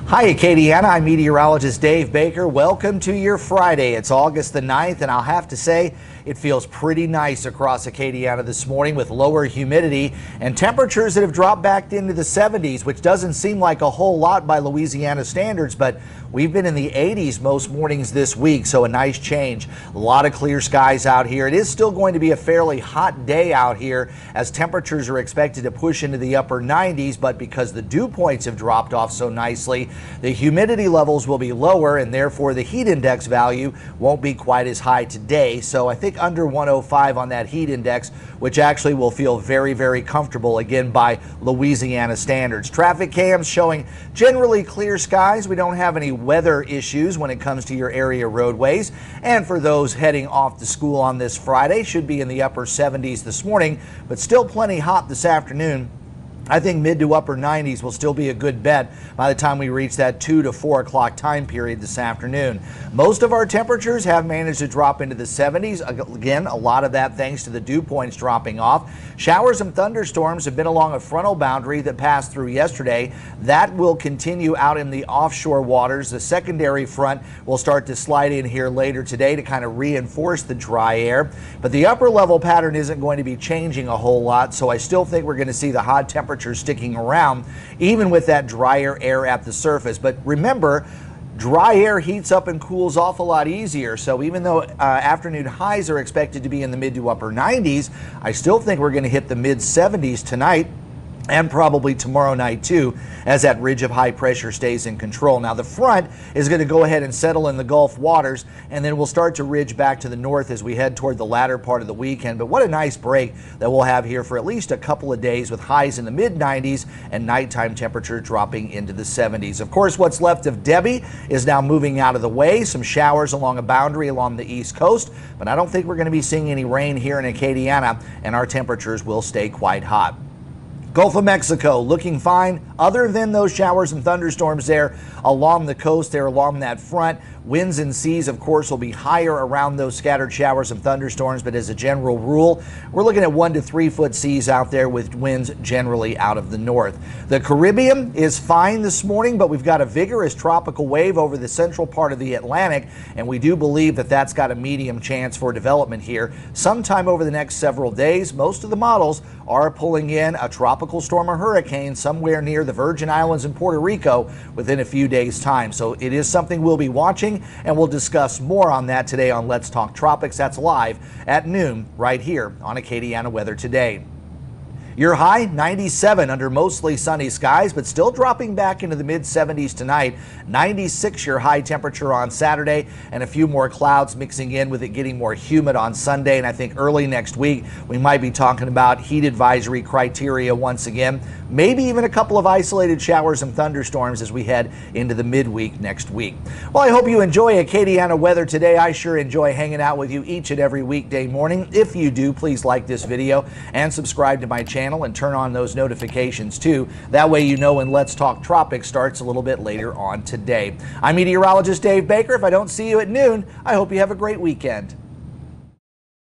Hi Acadiana, I'm meteorologist Dave Baker. Welcome to your Friday. It's August the 9th, and I'll have to say it feels pretty nice across Acadiana this morning with lower humidity and temperatures that have dropped back into the 70s, which doesn't seem like a whole lot by Louisiana standards, but we've been in the 80s most mornings this week, so a nice change. A lot of clear skies out here. It is still going to be a fairly hot day out here as temperatures are expected to push into the upper 90s, but because the dew points have dropped off so nicely, the humidity levels will be lower, and therefore the heat index value won't be quite as high today. So I think under 105 on that heat index, which actually will feel very, very comfortable again by Louisiana standards. Traffic cams showing generally clear skies. We don't have any weather issues when it comes to your area roadways. And for those heading off to school on this Friday, should be in the upper 70s this morning, but still plenty hot this afternoon. I think mid to upper 90s will still be a good bet by the time we reach that 2 to 4 o'clock time period this afternoon. Most of our temperatures have managed to drop into the 70s. Again, a lot of that thanks to the dew points dropping off. Showers and thunderstorms have been along a frontal boundary that passed through yesterday. That will continue out in the offshore waters. The secondary front will start to slide in here later today to kind of reinforce the dry air. But the upper level pattern isn't going to be changing a whole lot, so I still think we're going to see the hot temperatures sticking around, even with that drier air at the surface. But remember, dry air heats up and cools off a lot easier. So even though afternoon highs are expected to be in the mid to upper 90s, I still think we're going to hit the mid 70s tonight and probably tomorrow night too, as that ridge of high pressure stays in control. Now the front is going to go ahead and settle in the Gulf waters, and then we'll start to ridge back to the north as we head toward the latter part of the weekend. But what a nice break that we'll have here for at least a couple of days, with highs in the mid 90s and nighttime temperature dropping into the 70s. Of course, what's left of Debbie is now moving out of the way. Some showers along a boundary along the east coast, but I don't think we're going to be seeing any rain here in Acadiana, and our temperatures will stay quite hot. Gulf of Mexico looking fine other than those showers and thunderstorms there along the coast, there along that front. Winds and seas, of course, will be higher around those scattered showers and thunderstorms, but as a general rule, we're looking at 1 to 3 foot seas out there with winds generally out of the north. The Caribbean is fine this morning, but we've got a vigorous tropical wave over the central part of the Atlantic, and we do believe that that's got a medium chance for development here sometime over the next several days. Most of the models are pulling in a tropical storm or hurricane somewhere near the Virgin Islands and Puerto Rico within a few days' time. So it is something we'll be watching, and we'll discuss more on that today on Let's Talk Tropics. That's live at noon right here on Acadiana Weather Today. Your high 97 under mostly sunny skies, but still dropping back into the mid 70s tonight. 96 your high temperature on Saturday, and a few more clouds mixing in with it getting more humid on Sunday. And I think early next week we might be talking about heat advisory criteria once again. Maybe even a couple of isolated showers and thunderstorms as we head into the midweek next week. Well, I hope you enjoy Acadiana Weather Today. I sure enjoy hanging out with you each and every weekday morning. If you do, please like this video and subscribe to my channel and turn on those notifications too. That way you know when Let's Talk Tropics starts a little bit later on today. I'm meteorologist Dave Baker. If I don't see you at noon, I hope you have a great weekend.